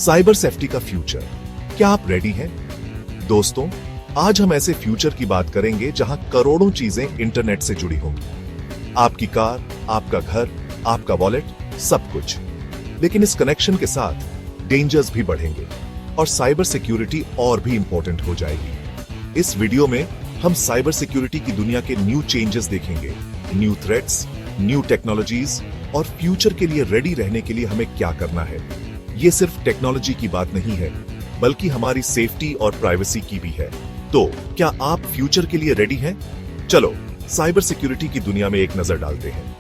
Cyber safety का future, क्या आप रेडी हैं? दोस्तों, आज हम ऐसे फ्यूचर की बात करेंगे जहां करोड़ों चीजें इंटरनेट से जुड़ी होंगी। आपकी कार, आपका घर, आपका वॉलेट, सब कुछ। लेकिन इस कनेक्शन के साथ डेंजर्स भी बढ़ेंगे और साइबर सिक्योरिटी और भी इंपॉर्टेंट हो जाएगी। इस वीडियो में हम साइबर सिक्योरिटी की दुनिया के न्यू चेंजेस देखेंगे, न्यू थ्रेट्स, न्यू टेक्नोलॉजीज और फ्यूचर के लिए रेडी रहने के लिए हमें क्या करना है। ये सिर्फ टेक्नोलॉजी की बात नहीं है, बल्कि हमारी सेफ्टी और प्राइवेसी की भी है। तो क्या आप फ्यूचर के लिए रेडी हैं? चलो साइबर सिक्योरिटी की दुनिया में एक नजर डालते हैं।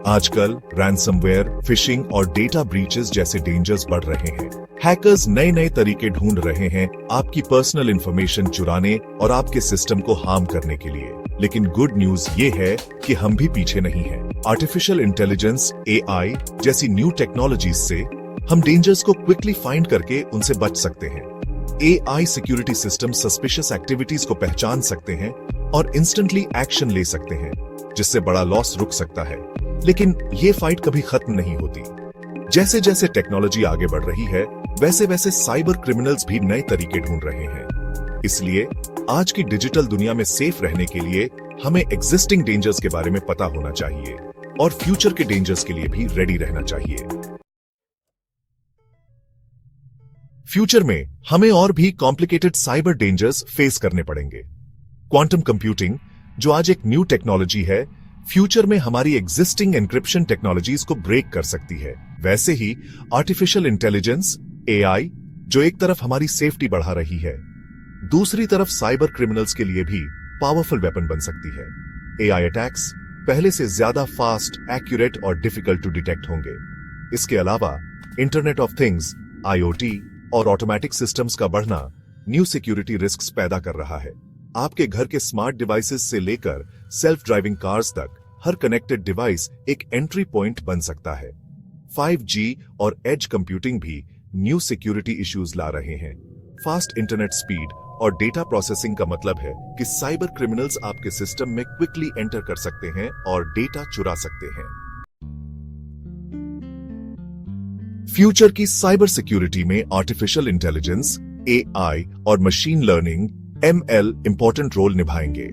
आजकल रैंसमवेयर, फिशिंग और डेटा ब्रीचेस जैसे डेंजर्स बढ़ रहे हैं। हैकर्स नए नए तरीके ढूंढ रहे हैं आपकी पर्सनल इंफॉर्मेशन चुराने और आपके सिस्टम को हार्म करने के लिए। लेकिन गुड न्यूज ये है कि हम भी पीछे नहीं हैं। आर्टिफिशियल इंटेलिजेंस (AI) जैसी न्यू टेक्नोलॉजीज से हम डेंजर्स को क्विकली फाइंड करके उनसे बच सकते हैं। AI security system suspicious activities को पहचान सकते हैं और इंस्टेंटली एक्शन ले सकते हैं, जिससे बड़ा लॉस रुक सकता है। लेकिन ये फाइट कभी खत्म नहीं होती। जैसे जैसे टेक्नोलॉजी आगे बढ़ रही है, वैसे वैसे साइबर क्रिमिनल्स भी नए तरीके ढूंढ रहे हैं। इसलिए आज की डिजिटल दुनिया में सेफ रहने के लिए हमें एग्जिस्टिंग डेंजर्स के बारे में पता होना चाहिए और फ्यूचर के डेंजर्स के लिए भी रेडी रहना चाहिए। फ्यूचर में हमें और भी कॉम्प्लिकेटेड साइबर डेंजर्स फेस करने पड़ेंगे। क्वांटम कंप्यूटिंग, जो आज एक न्यू टेक्नोलॉजी है, फ्यूचर में हमारी एग्जिस्टिंग एन्क्रिप्शन टेक्नोलॉजीज को ब्रेक कर सकती है। वैसे ही आर्टिफिशियल इंटेलिजेंस (AI), जो एक तरफ हमारी सेफ्टी बढ़ा रही है, दूसरी तरफ साइबर क्रिमिनल्स के लिए भी पावरफुल वेपन बन सकती है। AI अटैक्स पहले से ज्यादा फास्ट, एक्यूरेट और डिफिकल्ट टू डिटेक्ट होंगे। इसके अलावा इंटरनेट ऑफ थिंग्स (IoT) और ऑटोमेटिक सिस्टम्स का बढ़ना न्यू सिक्योरिटी रिस्क्स पैदा कर रहा है। आपके घर के स्मार्ट डिवाइसेस से लेकर सेल्फ ड्राइविंग कार्स तक हर कनेक्टेड डिवाइस एक एंट्री पॉइंट बन सकता है। 5G और एज कंप्यूटिंग भी न्यू सिक्योरिटी इश्यूज ला रहे हैं। फास्ट इंटरनेट स्पीड और डेटा प्रोसेसिंग का मतलब है कि साइबर क्रिमिनल्स आपके सिस्टम में क्विकली एंटर कर सकते हैं और डेटा चुरा सकते हैं। फ्यूचर की साइबर सिक्योरिटी में आर्टिफिशियल इंटेलिजेंस (AI) और machine learning (ML) important role निभाएंगे।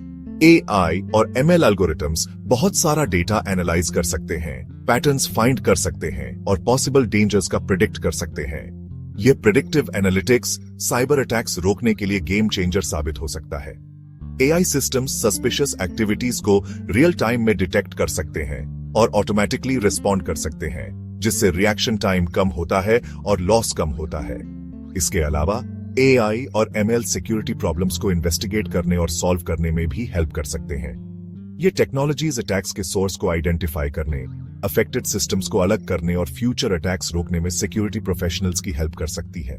AI और ML एल्गोरिथम्स बहुत सारा डेटा एनालाइज कर सकते हैं, पैटर्न्स फाइंड कर सकते हैं और पॉसिबल डेंजर्स का प्रिडिक्ट कर सकते हैं। यह प्रिडिक्टिव एनालिटिक्स साइबर अटैक्स रोकने के लिए गेम चेंजर साबित हो सकता है। AI सिस्टम्स सस्पिशियस एक्टिविटीज को रियल टाइम में डिटेक्ट कर सकते हैं और ऑटोमेटिकली रिस्पॉन्ड कर सकते हैं, जिससे रिएक्शन टाइम कम होता है और लॉस कम होता है। इसके अलावा AI और ML सिक्योरिटी प्रॉब्लम्स को इन्वेस्टिगेट करने और सॉल्व करने में भी हेल्प कर सकते हैं। ये टेक्नोलॉजीज अटैक्स के सोर्स को आइडेंटिफाई करने, अफेक्टेड सिस्टम्स को अलग करने और फ्यूचर अटैक्स रोकने में सिक्योरिटी प्रोफेशनल्स की हेल्प कर सकती है।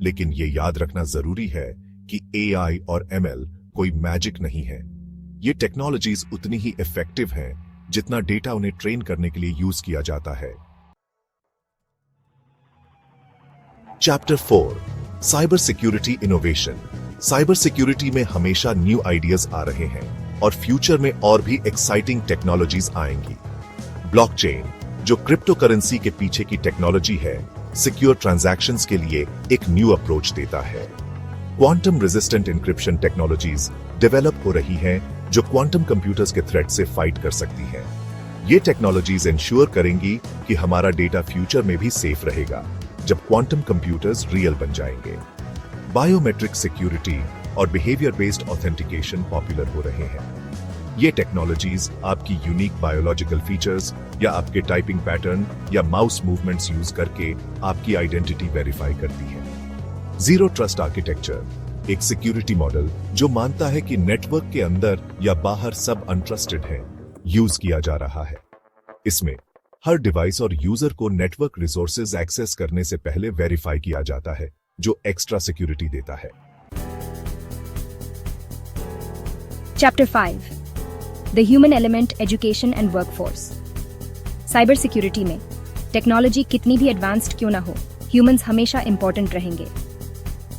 लेकिन ये याद रखना जरूरी है कि AI और ML कोई मैजिक नहीं है। ये टेक्नोलॉजीज उतनी ही इफेक्टिव हैं जितना डेटा उन्हें ट्रेन करने के लिए यूज किया जाता है। Chapter 4, cyber security innovation. Cyber security में हमेशा न्यू आइडियाज आ रहे हैं और फ्यूचर में और भी एक्साइटिंग टेक्नोलॉजीज आएंगी। ब्लॉकचेन, जो क्रिप्टो करेंसी के पीछे की टेक्नोलॉजी है, सिक्योर ट्रांजैक्शंस के लिए एक न्यू अप्रोच देता है। Quantum resistant encryption technologies develop हो रही हैं, जो क्वांटम कंप्यूटर्स के थ्रेट से फाइट कर सकती हैं। ये टेक्नोलॉजीज इंश्योर करेंगी कि हमारा डेटा फ्यूचर में भी सेफ रहेगा, जब क्वांटम कंप्यूटर्स रियल बन जाएंगे। बायोमेट्रिक सिक्योरिटी और बिहेवियर बेस्ड ऑथेंटिकेशन पॉपुलर हो रहे हैं। ये टेक्नोलॉजीज आपकी यूनिक बायोलॉजिकल फीचर्स या आपके टाइपिंग पैटर्न या माउस मूवमेंट्स यूज करके आपकी आइडेंटिटी वेरीफाई करती है। जीरो ट्रस्ट आर्किटेक्चर, एक सिक्योरिटी मॉडल जो मानता है कि नेटवर्क के अंदर या बाहर सब अनट्रस्टेड है, यूज किया जा रहा है। इसमें हर डिवाइस और यूजर को नेटवर्क रिसोर्सेज एक्सेस करने से पहले वेरीफाई किया जाता है, जो एक्स्ट्रा सिक्योरिटी देता है। Chapter 5, The Human Element, Education and Workforce. Cyber security में टेक्नोलॉजी कितनी भी एडवांस्ड क्यों ना हो, ह्यूमंस हमेशा इंपॉर्टेंट रहेंगे।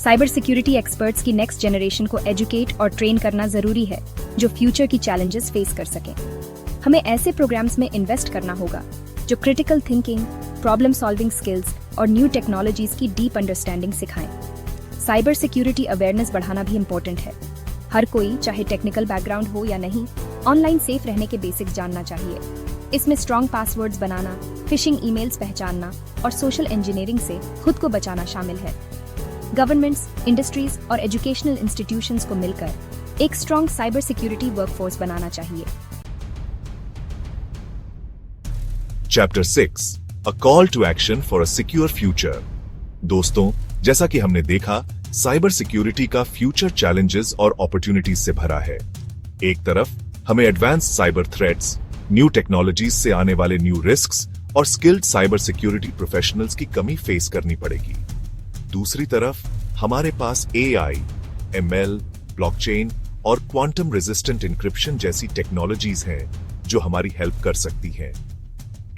साइबर सिक्योरिटी एक्सपर्ट्स की नेक्स्ट जनरेशन को एजुकेट और ट्रेन करना जरूरी है, जो फ्यूचर की चैलेंजेस फेस कर सकें। हमें ऐसे प्रोग्राम्स में इन्वेस्ट करना होगा जो critical thinking, problem solving skills और न्यू टेक्नोलॉजीज की डीप अंडरस्टैंडिंग सिखाएं। साइबर सिक्योरिटी अवेयरनेस बढ़ाना भी इम्पोर्टेंट है। हर कोई, चाहे टेक्निकल बैकग्राउंड हो या नहीं, ऑनलाइन सेफ रहने के बेसिक्स जानना चाहिए। इसमें स्ट्रॉन्ग पासवर्ड्स बनाना, फिशिंग ईमेल्स पहचानना और सोशल इंजीनियरिंग से खुद को बचाना शामिल है। गवर्नमेंट्स, इंडस्ट्रीज और एजुकेशनल इंस्टीट्यूशंस को मिलकर एक स्ट्रॉन्ग साइबर सिक्योरिटी वर्कफोर्स बनाना चाहिए। Chapter 6 a call to action for a secure future. दोस्तों, जैसा कि हमने देखा, साइबर सिक्योरिटी का फ्यूचर चैलेंजेस और अपॉर्चुनिटीज से भरा है। एक तरफ हमें advance cyber threats, new technologies से आने वाले न्यू रिस्क्स और स्किल्ड साइबर सिक्योरिटी प्रोफेशनल्स की कमी फेस करनी पड़ेगी। दूसरी तरफ हमारे पास AI, ML, ब्लॉकचेन और क्वांटम रेजिस्टेंट इंक्रिप्शन जैसी टेक्नोलॉजीज हैं जो हमारी हेल्प कर सकती हैं।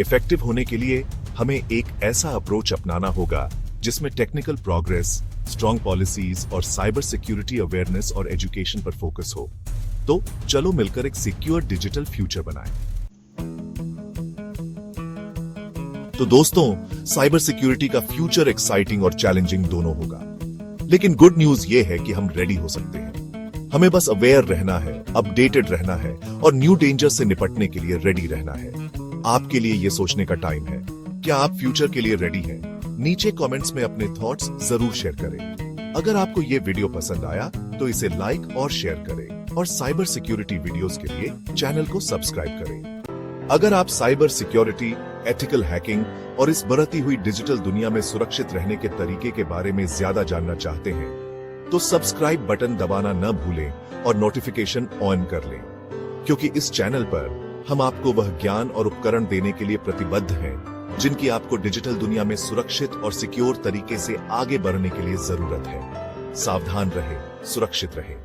इफेक्टिव होने के लिए हमें एक ऐसा अप्रोच अपनाना होगा जिसमें टेक्निकल प्रोग्रेस, स्ट्रॉन्ग पॉलिसीज और साइबर सिक्योरिटी अवेयरनेस और एजुकेशन पर फोकस हो। तो चलो मिलकर एक सिक्योर डिजिटल फ्यूचर बनाएं। तो दोस्तों, साइबर सिक्योरिटी का फ्यूचर एक्साइटिंग और चैलेंजिंग दोनों होगा, लेकिन गुड न्यूज ये है कि हम रेडी हो सकते हैं। हमें बस अवेयर रहना है, अपडेटेड रहना है और न्यू डेंजर से निपटने के लिए रेडी रहना है। आपके लिए ये सोचने का टाइम है, क्या आप फ्यूचर के लिए रेडी हैं? नीचे कमेंट्स में अपने थॉट्स जरूर शेयर करें। अगर आपको ये वीडियो पसंद आया तो इसे लाइक और शेयर करें और साइबर सिक्योरिटी वीडियोस के लिए चैनल को सब्सक्राइब करें। अगर आप साइबर सिक्योरिटी, एथिकल हैकिंग और इस बढ़ती हुई डिजिटल दुनिया में सुरक्षित रहने के तरीके के बारे में ज्यादा जानना चाहते हैं, तो सब्सक्राइब बटन दबाना न भूलें और नोटिफिकेशन ऑन कर लें, क्योंकि इस चैनल पर हम आपको वह ज्ञान और उपकरण देने के लिए प्रतिबद्ध हैं जिनकी आपको डिजिटल दुनिया में सुरक्षित और सिक्योर तरीके से आगे बढ़ने के लिए जरूरत है। सावधान रहें, सुरक्षित रहें।